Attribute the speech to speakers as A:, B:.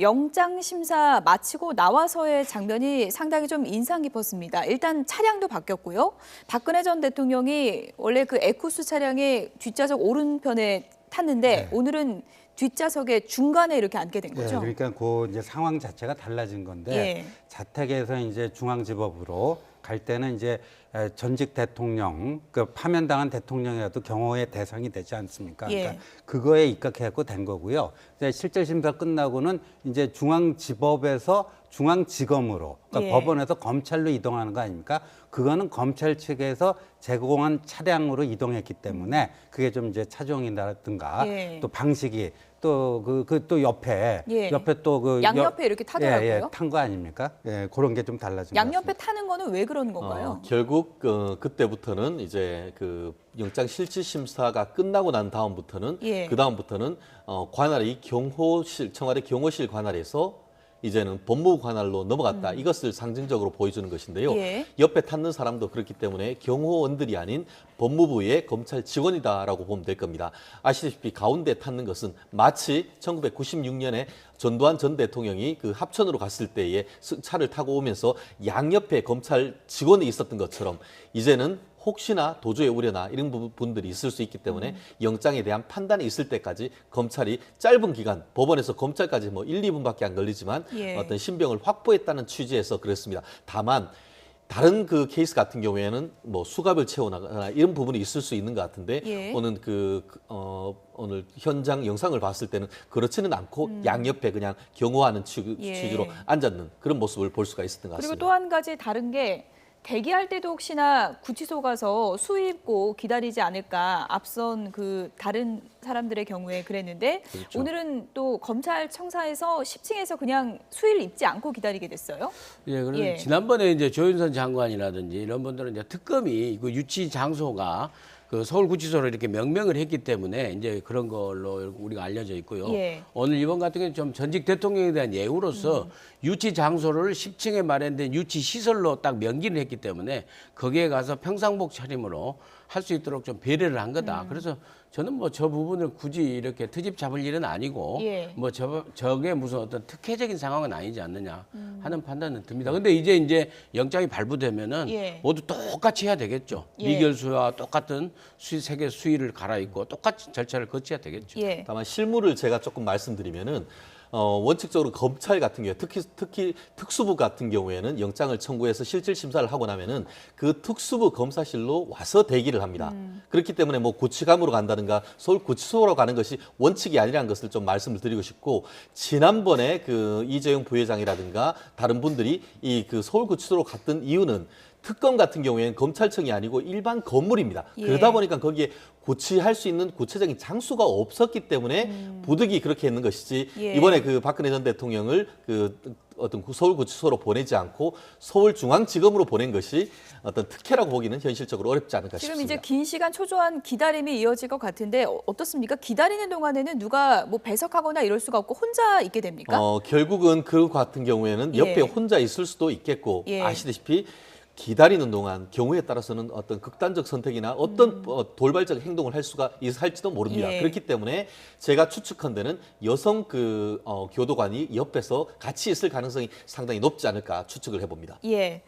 A: 영장 심사 마치고 나와서의 장면이 상당히 좀 인상 깊었습니다. 일단 차량도 바뀌었고요. 박근혜 전 대통령이 원래 그 에쿠스 차량의 뒷좌석 오른편에 탔는데
B: 네.
A: 오늘은 뒷좌석의 중간에 이렇게 앉게 된 거죠.
B: 네, 그러니까 그 이제 상황 자체가 달라진 건데
A: 예.
B: 자택에서 이제 중앙지법으로 갈 때는 이제 전직 대통령, 그 파면당한 대통령이라도 경호의 대상이 되지 않습니까?
A: 예.
B: 그러니까 그거에 입각해갖고 된 거고요. 이제 실질 심사 끝나고는 이제 중앙지법에서 중앙지검으로, 그러니까
A: 예.
B: 법원에서 검찰로 이동하는 거 아닙니까? 그거는 검찰 측에서 제공한 차량으로 이동했기 때문에 그게 좀 이제 차종이라든가
A: 예.
B: 또 방식이 또 옆에
A: 예.
B: 또 그
A: 양옆에 이렇게 타더라고요.
B: 탄 거 아닙니까? 예, 그런 게 좀 달라진 것
A: 양옆에
B: 같습니다.
A: 타는 거는 왜 그러는 건가요?
C: 결국 그때부터는 이제 그 영장 실질 심사가 끝나고 난 다음부터는
A: 예.
C: 그 다음부터는 관할이 경호실 청와대 경호실 관할에서 이제는 법무부 관할로 넘어갔다. 이것을 상징적으로 보여주는 것인데요.
A: 예.
C: 옆에 탔는 사람도 그렇기 때문에 경호원들이 아닌 법무부의 검찰 직원이다라고 보면 될 겁니다. 아시다시피 가운데 탔는 것은 마치 1996년에 전두환 전 대통령이 그 합천으로 갔을 때에 차를 타고 오면서 양옆에 검찰 직원이 있었던 것처럼 이제는 혹시나 도주의 우려나 이런 부분들이 있을 수 있기 때문에 영장에 대한 판단이 있을 때까지 검찰이 짧은 기간, 법원에서 검찰까지 뭐 1, 2분밖에 안 걸리지만
A: 예.
C: 어떤 신병을 확보했다는 취지에서 그랬습니다. 다만 다른 그 케이스 같은 경우에는 뭐 수갑을 채워나가거나 이런 부분이 있을 수 있는 것 같은데
A: 예.
C: 오늘 오늘 현장 영상을 봤을 때는 그렇지는 않고 양옆에 그냥 경호하는
A: 예.
C: 취지로 앉았는 그런 모습을 볼 수가 있었던 것
A: 그리고
C: 같습니다.
A: 또 한 가지 다른 게 대기할 때도 혹시나 구치소 가서 수의 입고 기다리지 않을까 앞선 그 다른 사람들의 경우에 그랬는데
C: 그렇죠.
A: 오늘은 또 검찰청사에서 10층에서 그냥 수의를 입지 않고 기다리게 됐어요.
D: 예, 그래서
A: 예.
D: 지난번에 이제 조윤선 장관이라든지 이런 분들은 이제 특검이 그 유치 장소가 그 서울구치소로 이렇게 명명을 했기 때문에 이제 그런 걸로 우리가 알려져 있고요.
A: 예.
D: 오늘 이번 같은 경우는 좀 전직 대통령에 대한 예우로서 유치 장소를 10층에 마련된 유치 시설로 딱 명기를 했기 때문에 거기에 가서 평상복 차림으로 할 수 있도록 좀 배려를 한 거다. 그래서 저는 뭐 저 부분을 굳이 이렇게 트집 잡을 일은 아니고
A: 예.
D: 뭐 저게 무슨 어떤 특혜적인 상황은 아니지 않느냐 하는 판단은 듭니다. 근데 이제 영장이 발부되면은
A: 예.
D: 모두 똑같이 해야 되겠죠.
A: 예.
D: 미결수와 똑같은 세계 수위를 갈아입고 똑같이 절차를 거쳐야 되겠죠.
A: 예.
C: 다만 실무를 제가 조금 말씀드리면은 원칙적으로 검찰 같은 경우에 특히 특수부 같은 경우에는 영장을 청구해서 실질 심사를 하고 나면은 그 특수부 검사실로 와서 대기를 합니다. 그렇기 때문에 뭐 구치감으로 간다든가 서울 구치소로 가는 것이 원칙이 아니라는 것을 좀 말씀을 드리고 싶고 지난번에 그 이재용 부회장이라든가 다른 분들이 이 그 서울 구치소로 갔던 이유는 특검 같은 경우에는 검찰청이 아니고 일반 건물입니다.
A: 예.
C: 그러다 보니까 거기에 고치할 수 있는 구체적인 장소가 없었기 때문에 부득이 그렇게 했는 것이지
A: 예.
C: 이번에 그 박근혜 전 대통령을 그 어떤 서울구치소로 보내지 않고 서울중앙지검으로 보낸 것이 어떤 특혜라고 보기는 현실적으로 어렵지 않을까
A: 지금
C: 싶습니다.
A: 이제 긴 시간 초조한 기다림이 이어질 것 같은데 어떻습니까? 기다리는 동안에는 누가 뭐 배석하거나 이럴 수가 없고 혼자 있게 됩니까?
C: 결국은 그 같은 경우에는
A: 예.
C: 옆에 혼자 있을 수도 있겠고
A: 예.
C: 아시다시피 기다리는 동안 경우에 따라서는 어떤 극단적 선택이나 어떤 돌발적 행동을 할지도 모릅니다.
A: 예.
C: 그렇기 때문에 제가 추측한데는 여성 교도관이 옆에서 같이 있을 가능성이 상당히 높지 않을까 추측을 해봅니다.
A: 예.